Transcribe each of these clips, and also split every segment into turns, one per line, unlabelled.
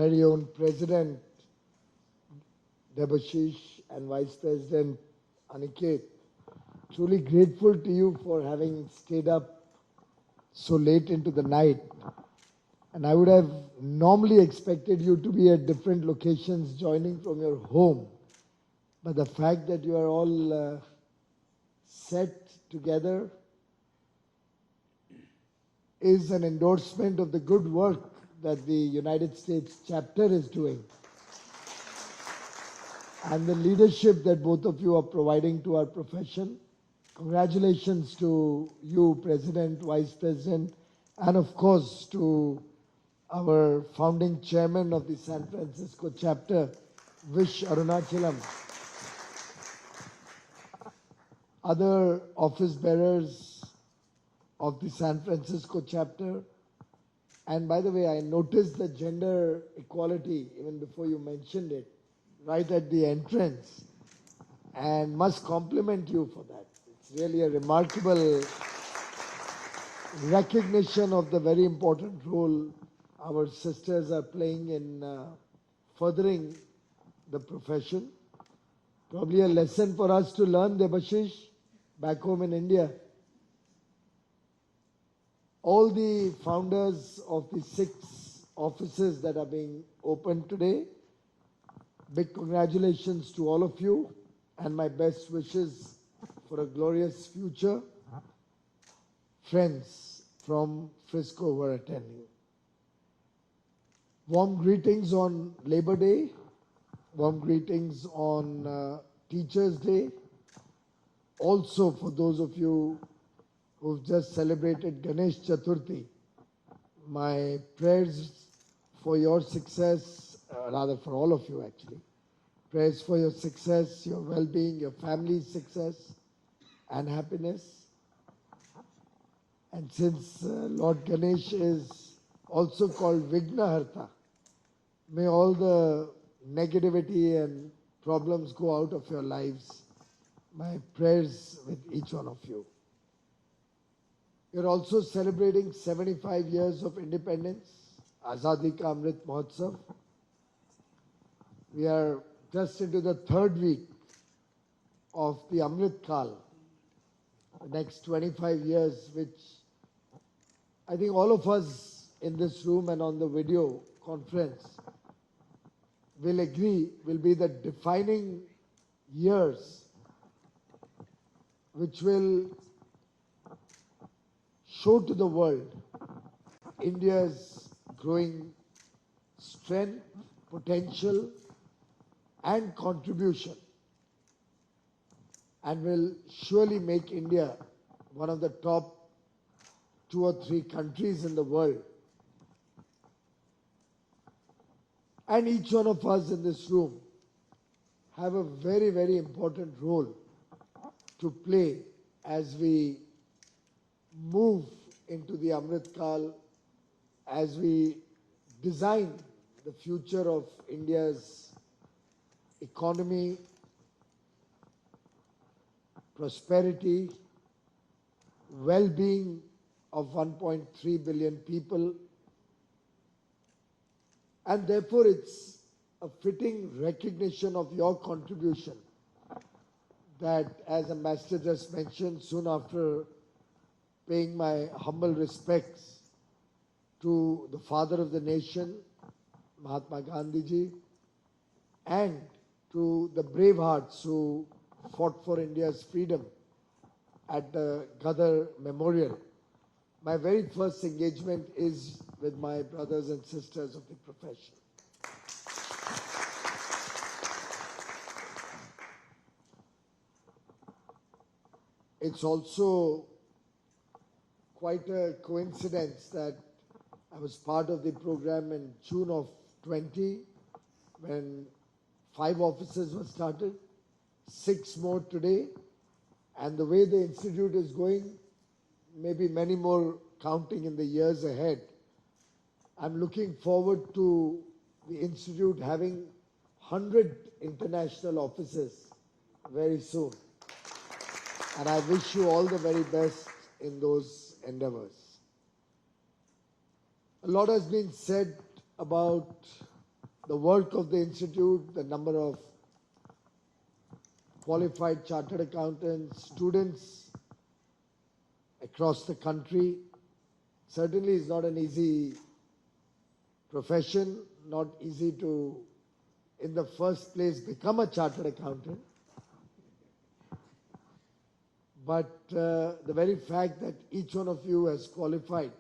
very own President Debashish and Vice President Aniket. Truly grateful to you for having stayed up so late into the night. And I would have normally expected you to be at different locations joining from your home. But the fact that you are all set together is an endorsement of the good work that the United States chapter is doing and the leadership that both of you are providing to our profession. Congratulations to you, President, Vice President, and of course to our founding chairman of the San Francisco chapter, Vish Arunachalam. Other office bearers of the San Francisco chapter. And by the way, I noticed the gender equality even before you mentioned it, right at the entrance, and must compliment you for that. It's really a remarkable recognition of the very important role our sisters are playing in furthering the profession. Probably a lesson for us to learn, Debashish, back home in India. All the founders of the 6 offices that are being opened today, big congratulations to all of you and my best wishes for a glorious future. Friends from Frisco who are attending. Warm greetings on Labor Day, warm greetings on Teachers' Day. Also for those of you who've just celebrated Ganesh Chaturthi, my prayers for your success, rather for all of you actually, prayers for your success, your well-being, your family's success and happiness. And since Lord Ganesh is also called Vignaharta, may all the negativity and problems go out of your lives. My prayers with each one of you. You're also celebrating 75 years of independence, Azadi Ka Amrit Mahotsav. We are just into the 3rd week of the Amrit Kal, the next 25 years, which I think all of us in this room and on the video conference will agree will be the defining years which will show to the world India's growing strength, potential and contribution, and will surely make India one of the top 2 or 3 countries in the world. And each one of us in this room have a very, very important role to play as we move into the Amrit Kal, as we design the future of India's economy, prosperity, well-being of 1.3 billion people. And therefore it's a fitting recognition of your contribution that, as Ambassador just mentioned, soon after paying my humble respects to the father of the nation, Mahatma Gandhi ji, and to the brave hearts who fought for India's freedom at the Gadar Memorial. My very first engagement is with my brothers and sisters of the profession. It's also quite a coincidence that I was part of the program in June of 20 when 5 offices were started, 6 more today, and the way the institute is going, maybe many more counting in the years ahead. I'm looking forward to the institute having 100 international offices very soon. And I wish you all the very best in those endeavors. A lot has been said about the work of the institute, the number of qualified chartered accountants, students across the country. Certainly is not an easy profession, not easy to, in the first place, become a chartered accountant. But the very fact that each one of you has qualified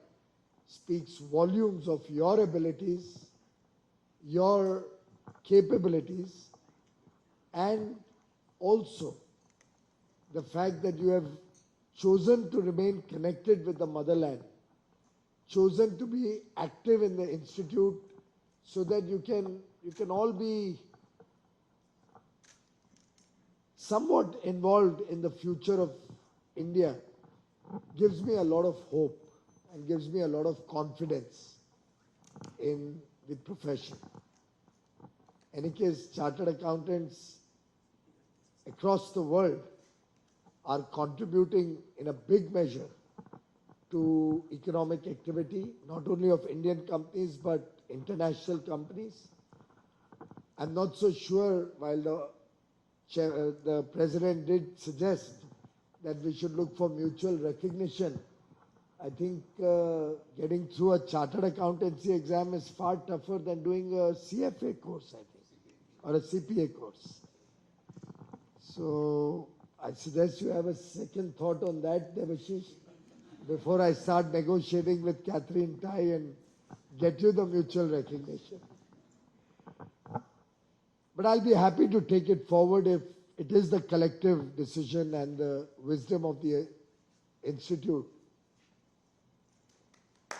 speaks volumes of your abilities, your capabilities, and also the fact that you have chosen to remain connected with the motherland, chosen to be active in the institute so that you can all be somewhat involved in the future of India, gives me a lot of hope and gives me a lot of confidence in the profession. In any case, chartered accountants across the world are contributing in a big measure to economic activity, not only of Indian companies but international companies. I'm not so sure, while the President did suggest that we should look for mutual recognition. I think getting through a chartered accountancy exam is far tougher than doing a CFA course, I think, or a CPA course. So I suggest you have a second thought on that, Devashish, before I start negotiating with Catherine Tai and get you the mutual recognition. But I'll be happy to take it forward if it is the collective decision and the wisdom of the institute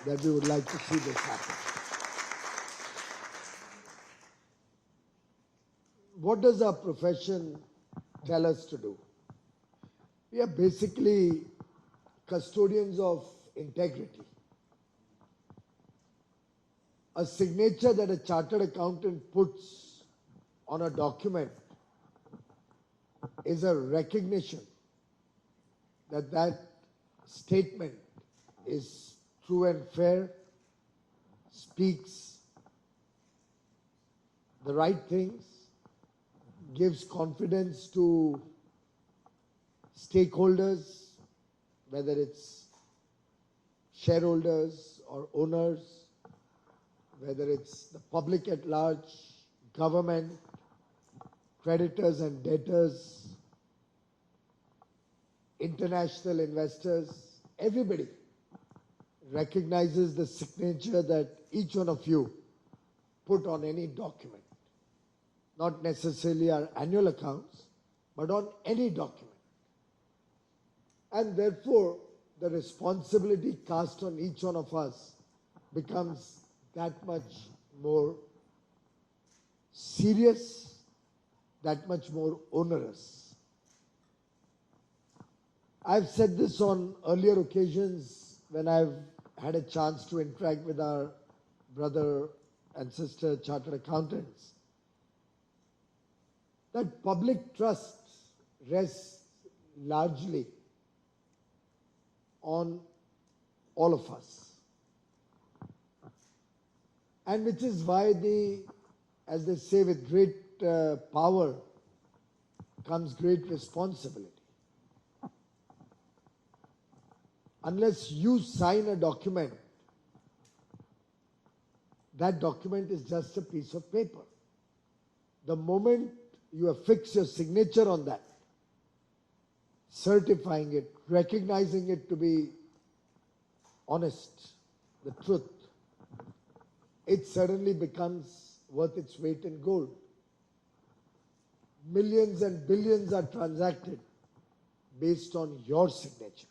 that we would like to see this happen. What does our profession tell us to do? We are basically custodians of integrity. A signature that a chartered accountant puts on a document is a recognition that that statement is true and fair, speaks the right things, gives confidence to stakeholders, whether it's shareholders or owners, whether it's the public at large, government, creditors and debtors, international investors, everybody recognizes the signature that each one of you put on any document. Not necessarily our annual accounts, but on any document. And therefore, the responsibility cast on each one of us becomes that much more serious, that much more onerous. I've said this on earlier occasions when I've had a chance to interact with our brother and sister chartered accountants, that public trust rests largely on all of us. And which is why as they say, with great power comes great responsibility. Unless you sign a document, that document is just a piece of paper. The moment you affix your signature on that, certifying it, recognizing it to be honest, the truth, it suddenly becomes worth its weight in gold. Millions and billions are transacted based on your signature.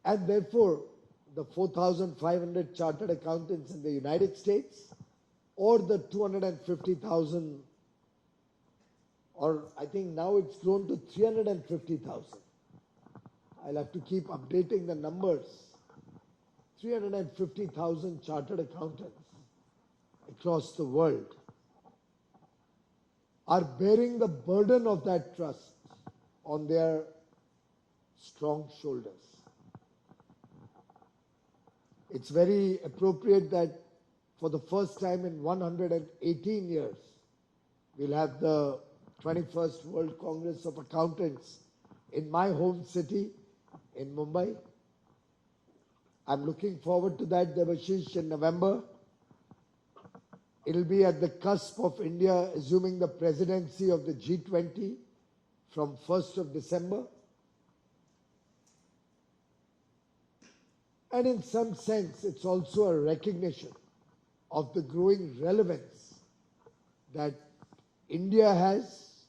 And therefore, the 4,500 chartered accountants in the United States, or the 250,000, or I think now it's grown to 350,000. I'll have to keep updating the numbers. 350,000 chartered accountants across the world are bearing the burden of that trust on their strong shoulders. It's very appropriate that for the first time in 118 years, we'll have the 21st World Congress of Accountants in my home city, in Mumbai. I'm looking forward to that, Debashish, in November. It'll be at the cusp of India assuming the presidency of the G20 from 1st of December. And in some sense, it's also a recognition of the growing relevance that India has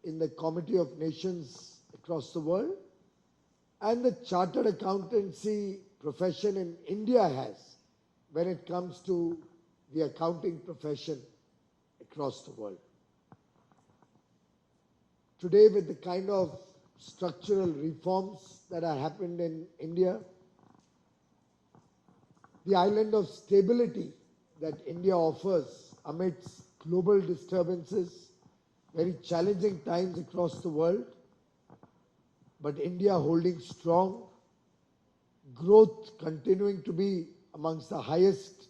in the Committee of Nations across the world, and the chartered accountancy profession in India has when it comes to the accounting profession across the world. Today, with the kind of structural reforms that have happened in India, the island of stability that India offers amidst global disturbances, very challenging times across the world, but India holding strong, growth continuing to be amongst the highest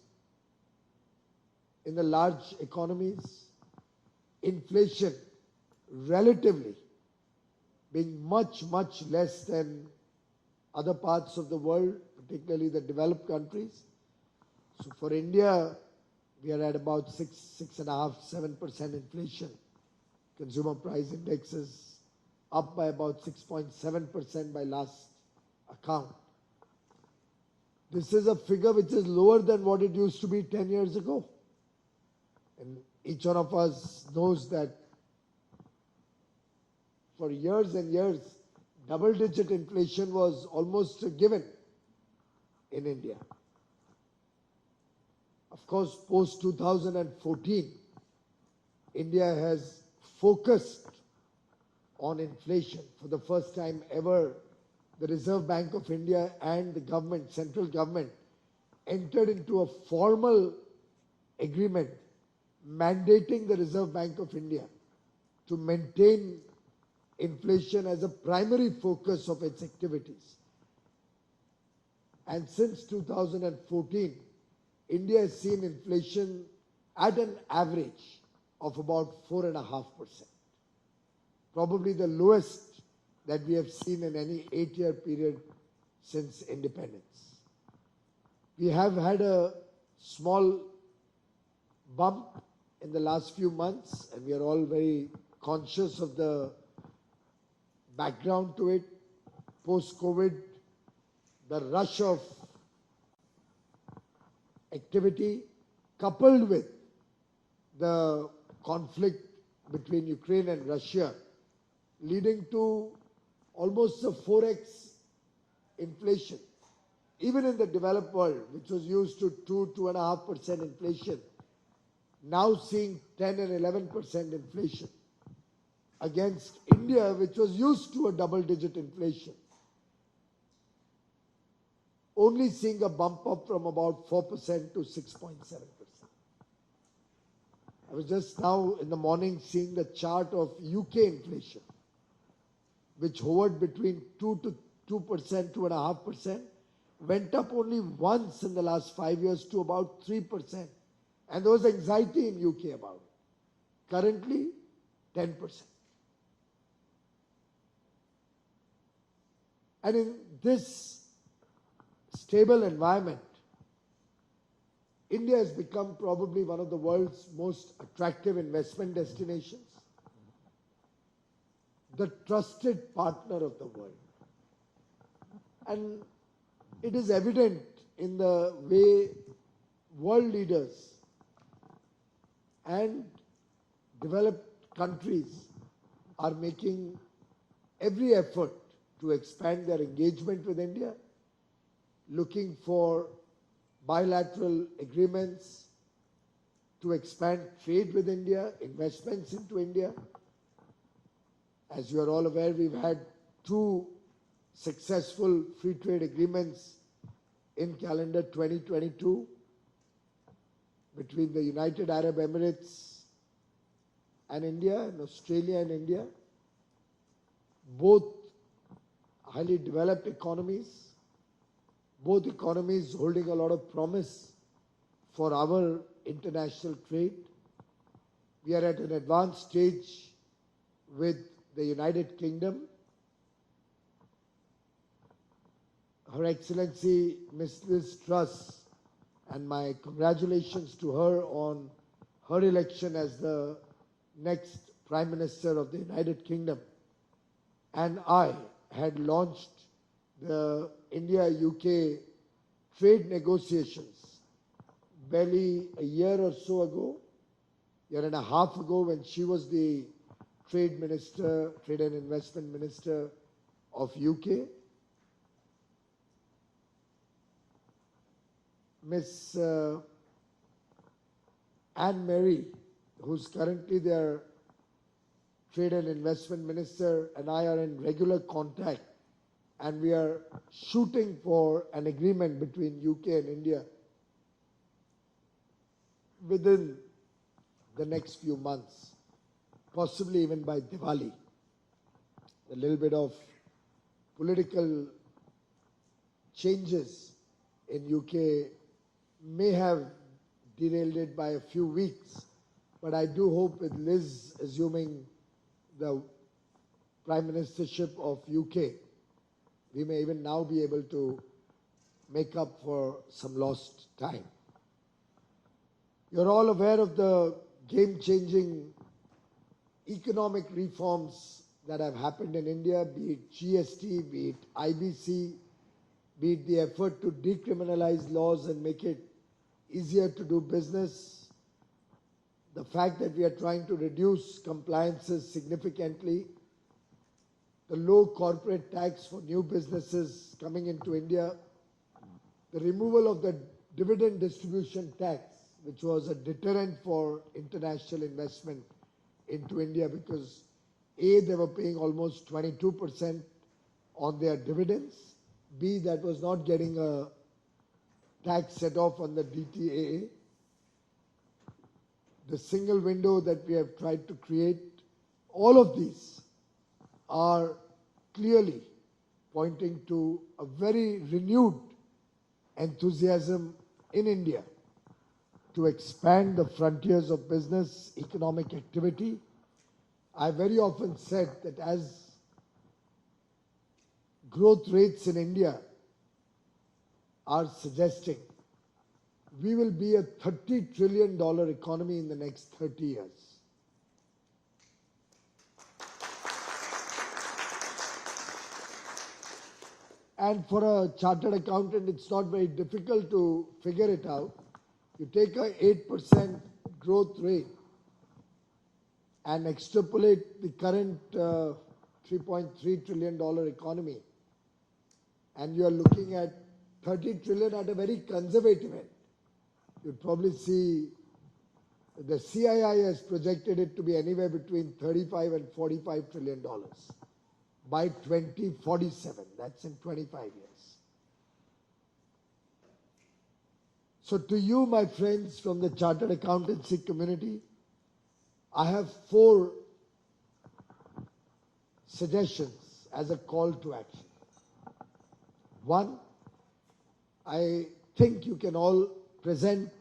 in the large economies, inflation relatively being much, much less than other parts of the world, particularly the developed countries. So for India, we are at about 6.5%, 7% inflation. Consumer price index is up by about 6.7% by last account. This is a figure which is lower than what it used to be 10 years ago. And each one of us knows that for years and years, double-digit inflation was almost a given in India. Of course, post-2014, India has focused on inflation. For the first time ever, the Reserve Bank of India and the government, central government, entered into a formal agreement mandating the Reserve Bank of India to maintain inflation as a primary focus of its activities. And since 2014, India has seen inflation at an average of about 4.5%, probably the lowest that we have seen in any 8-year period since independence. We have had a small bump in the last few months, and we are all very conscious of the background to it. Post-COVID, the rush of activity coupled with the conflict between Ukraine and Russia, leading to almost a 4x inflation. Even in the developed world, which was used to 2.5% inflation, now seeing 10 and 11% inflation against India, which was used to a double-digit inflation, only seeing a bump up from about 4% to 6.7%. I was just now in the morning seeing the chart of UK inflation, which hovered between 2%, 2.5%, went up only once in the last 5 years to about 3%. And there was anxiety in UK about it. Currently, 10%. And in this stable environment, India has become probably one of the world's most attractive investment destinations, the trusted partner of the world. And it is evident in the way world leaders and developed countries are making every effort to expand their engagement with India, looking for bilateral agreements to expand trade with India, investments into India. As you are all aware, we've had 2 successful free trade agreements in calendar 2022 between the United Arab Emirates and India, and Australia and India, both highly developed economies, both economies holding a lot of promise for our international trade. We are at an advanced stage with the United Kingdom. Her Excellency Ms. Liz Truss, and my congratulations to her on her election as the next Prime Minister of the United Kingdom, and I had launched the India-UK trade negotiations barely a year or so ago, year and a half ago, when she was the Trade Minister, Trade and Investment Minister of UK. Miss Anne Mary, who's currently their Trade and Investment Minister, and I are in regular contact, and we are shooting for an agreement between UK and India within the next few months, possibly even by Diwali. A little bit of political changes in UK may have derailed it by a few weeks, but I do hope with Liz assuming the Prime Ministership of UK, we may even now be able to make up for some lost time. You're all aware of the game-changing economic reforms that have happened in India, be it GST, be it IBC, be it the effort to decriminalize laws and make it easier to do business, the fact that we are trying to reduce compliances significantly, the low corporate tax for new businesses coming into India, the removal of the dividend distribution tax, which was a deterrent for international investment into India because A, they were paying almost 22% on their dividends, B, that was not getting a tax set off on the DTAA. The single window that we have tried to create, all of these are clearly pointing to a very renewed enthusiasm in India to expand the frontiers of business, economic activity. I very often said that as growth rates in India are suggesting, we will be a $30 trillion economy in the next 30 years. And for a chartered accountant, it's not very difficult to figure it out. You take a 8% growth rate and extrapolate the current $3.3 trillion economy, and you are looking at 30 trillion at a very conservative end. You'd probably see the CII has projected it to be anywhere between 35 and $45 trillion by 2047. That's in 25 years. So to you, my friends from the Chartered Accountancy community, I have 4 suggestions as a call to action. 1, I think you can all present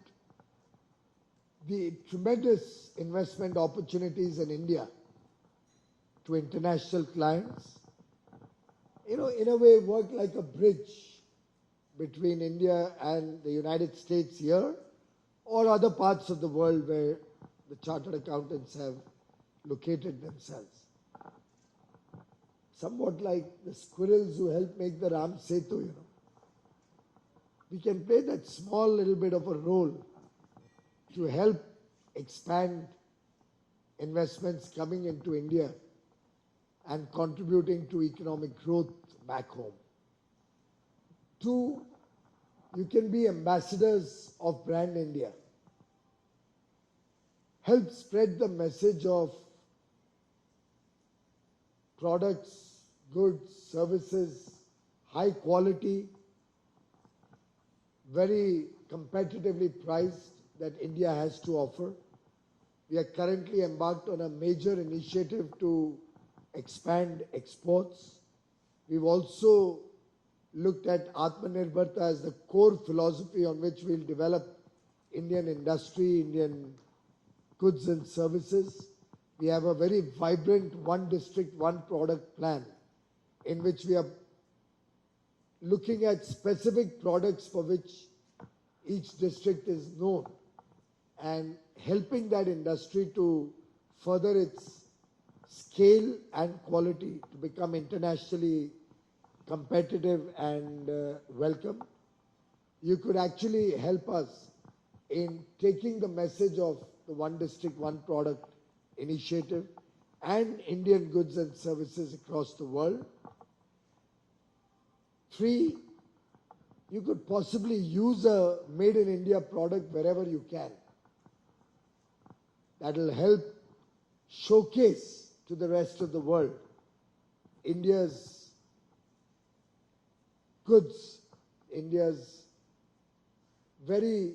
the tremendous investment opportunities in India to international clients. You know, in a way, work like a bridge between India and the United States here or other parts of the world where the chartered accountants have located themselves. Somewhat like the squirrels who help make the Ram Setu, you know. We can play that small little bit of a role to help expand investments coming into India and contributing to economic growth back home. 2, you can be ambassadors of Brand India. Help spread the message of products, goods, services, high quality, very competitively priced that India has to offer. We are currently embarked on a major initiative to expand exports. We've also looked at Atmanirbharta as the core philosophy on which we'll develop Indian industry, Indian goods and services. We have a very vibrant one district, one product plan in which we are looking at specific products for which each district is known and helping that industry to further its scale and quality to become internationally competitive and welcome. You could actually help us in taking the message of the one district, one product initiative and Indian goods and services across the world. 3, you could possibly use a made in India product wherever you can. That will help showcase to the rest of the world India's goods, India's very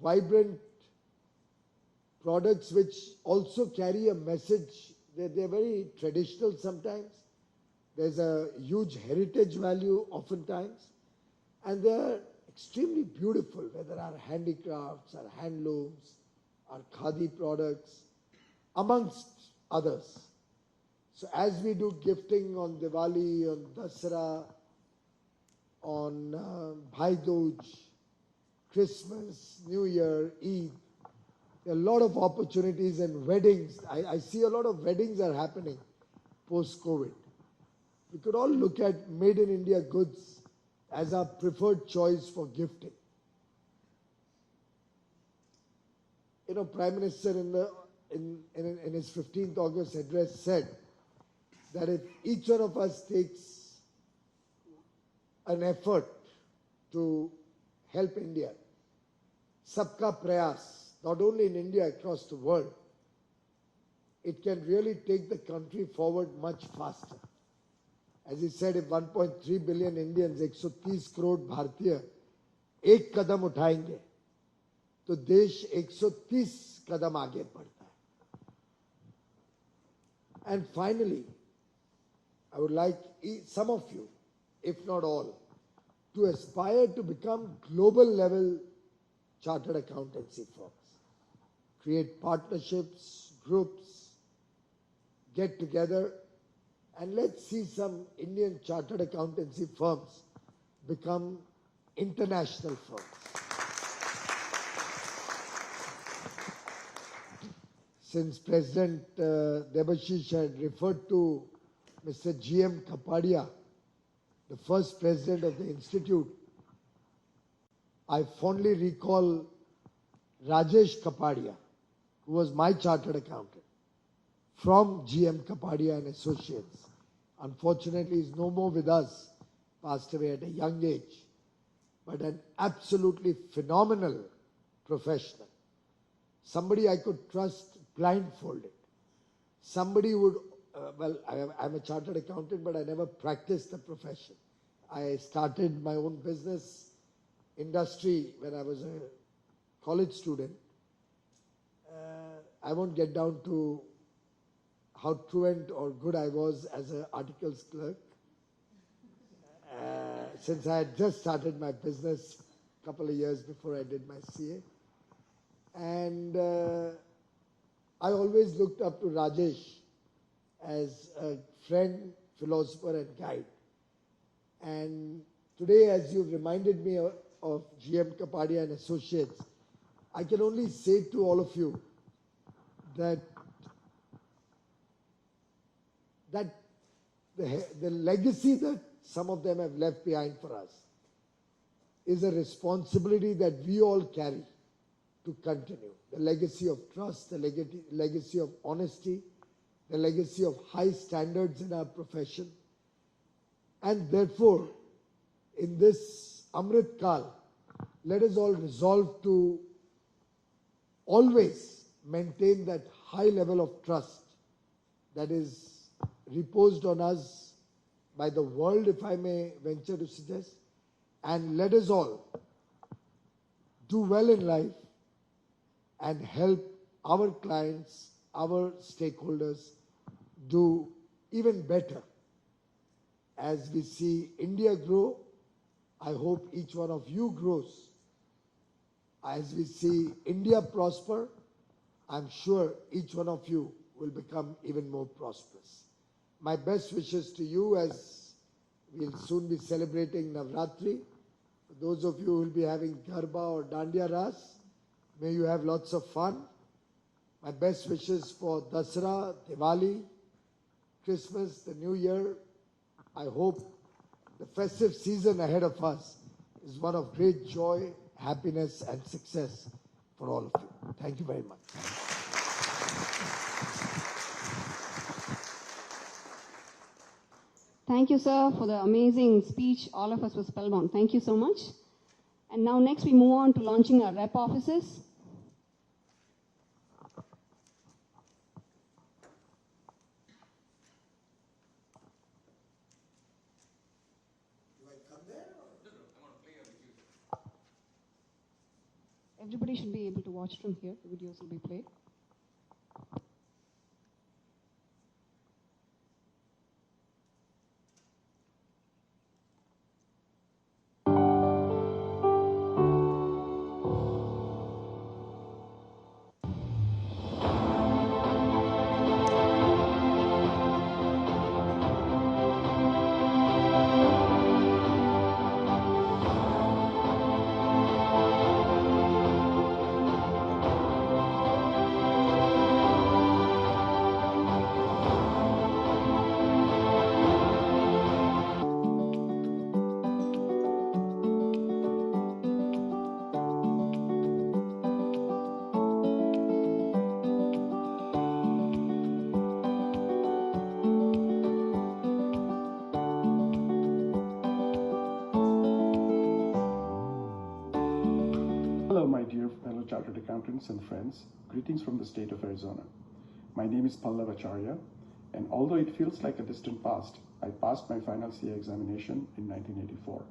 vibrant products which also carry a message. They're very traditional sometimes. There's a huge heritage value oftentimes. And they're extremely beautiful, whether our handicrafts, our handlooms, our khadi products, amongst others. So as we do gifting on Diwali, on Dasara, on Bhai Dooj, Christmas, New Year, Eid, there are a lot of opportunities and weddings. I see a lot of weddings are happening post-COVID. We could all look at made in India goods as our preferred choice for gifting. You know, Prime Minister in his 15th August address said that if each one of us takes an effort to help India, sabka prayas, not only in India, across the world, it can really take the country forward much faster. As he said, if 1.3 billion Indians, 130 crore Bharatiya, एक कदम उठाएंगे, तो देश 130 कदम आगे बढ़ता है. And finally, I would like some of you, if not all, to aspire to become global level chartered accountancy firms. Create partnerships, groups, get together, and let's see some Indian chartered accountancy firms become international firms. Since President Debashish had referred to Mr. G.M. Kapadia, the first president of the institute, I fondly recall Rajesh Kapadia, who was my chartered accountant, from G.M. Kapadia and Associates. Unfortunately, he's no more with us, passed away at a young age, but an absolutely phenomenal professional. Somebody I could trust blindfolded. Somebody would, I'm a chartered accountant, but I never practiced the profession. I started my own business industry when I was a college student. I won't get down to how truant or good I was as an articles clerk. Since I had just started my business a couple of years before I did my CA. And I always looked up to Rajesh as a friend, philosopher and guide. And today, as you've reminded me of G.M. Kapadia and Associates, I can only say to all of you that the legacy that some of them have left behind for us is a responsibility that we all carry to continue. The legacy of trust, the legacy of honesty, the legacy of high standards in our profession. And therefore, in this Amrit Kal, let us all resolve to always maintain that high level of trust that is reposed on us by the world, if I may venture to suggest, and let us all do well in life and help our clients, our stakeholders do even better. As we see India grow, I hope each one of you grows. as we see India prosper, I'm sure each one of you will become even more prosperous. My best wishes to you as we'll soon be celebrating Navratri. For those of you who will be having Garba or Dandiya Ras, may you have lots of fun. My best wishes for Dasara, Diwali, Christmas, the New Year. I hope the festive season ahead of us is one of great joy, happiness, and success for all of you. Thank you very much.
Thank you, sir, for the amazing speech. All of us were spellbound. Thank you so much. And now next we move on to launching our rep offices. Everybody should be able to watch from here. The videos will be played.
Hello, my dear fellow chartered accountants and friends. Greetings from the state of Arizona. My name is Pallav Acharya, and although it feels like a distant past, I passed my final CA examination in 1984.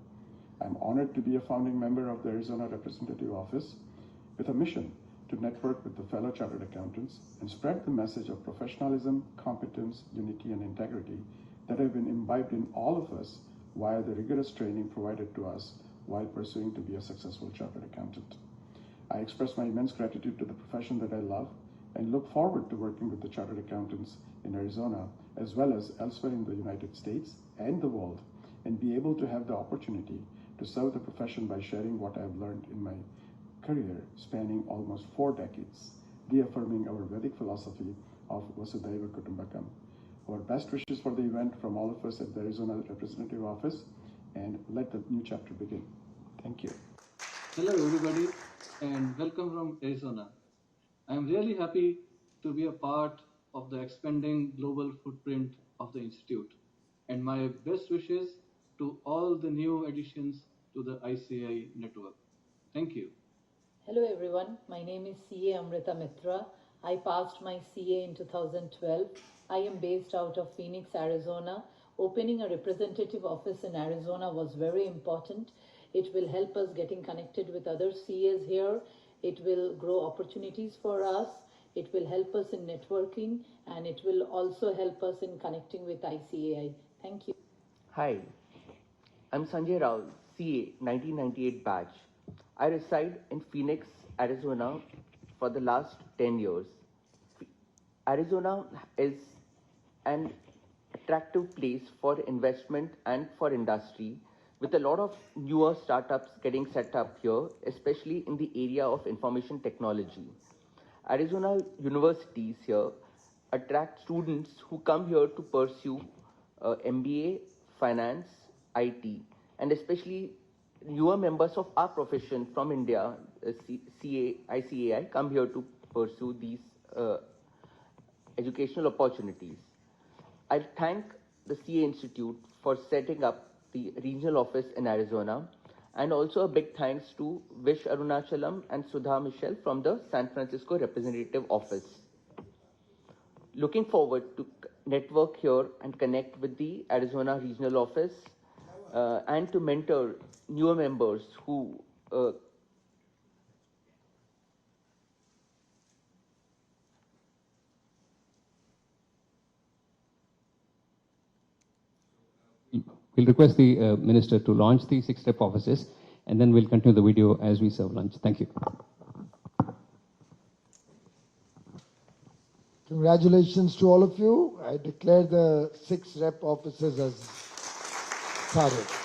I'm honored to be a founding member of the Arizona Representative Office with a mission to network with the fellow chartered accountants and spread the message of professionalism, competence, unity, and integrity that have been imbibed in all of us via the rigorous training provided to us while pursuing to be a successful chartered accountant. I express my immense gratitude to the profession that I love and look forward to working with the chartered accountants in Arizona as well as elsewhere in the United States and the world, and be able to have the opportunity to serve the profession by sharing what I've learned in my career spanning almost 4 decades, reaffirming our Vedic philosophy of Vasudhaiva Kutumbakam. Our best wishes for the event from all of us at the Arizona Representative Office, and let the new chapter begin. Thank you.
Hello everybody and welcome from Arizona. I am really happy to be a part of the expanding global footprint of the Institute, and my best wishes to all the new additions to the ICAI network. Thank you.
Hello everyone, my name is CA Amrita Mitra. I passed my CA in 2012. I am based out of Phoenix, Arizona. Opening a representative office in Arizona was very important. It will help us getting connected with other CAs here. It will grow opportunities for us. It will help us in networking, and it will also help us in connecting with ICAI. Thank you.
Hi, I'm Sanjay Rao, CA 1998 batch. I reside in Phoenix, Arizona for the last 10 years. Arizona is an attractive place for investment and for industry, with a lot of newer startups getting set up here, especially in the area of information technology. Arizona universities here attract students who come here to pursue MBA, finance, IT, and especially newer members of our profession from India, ICAI, come here to pursue these educational opportunities. I thank the CA Institute for setting up the regional office in Arizona, and also a big thanks to Vish Arunachalam and Sudha Michelle from the San Francisco Representative Office. Looking forward to network here and connect with the Arizona regional office and to mentor newer members who
We'll request the Minister to launch the 6 rep offices. and then we'll continue the video as we serve lunch. Thank you.
Congratulations to all of you. I declare the 6 rep offices as started.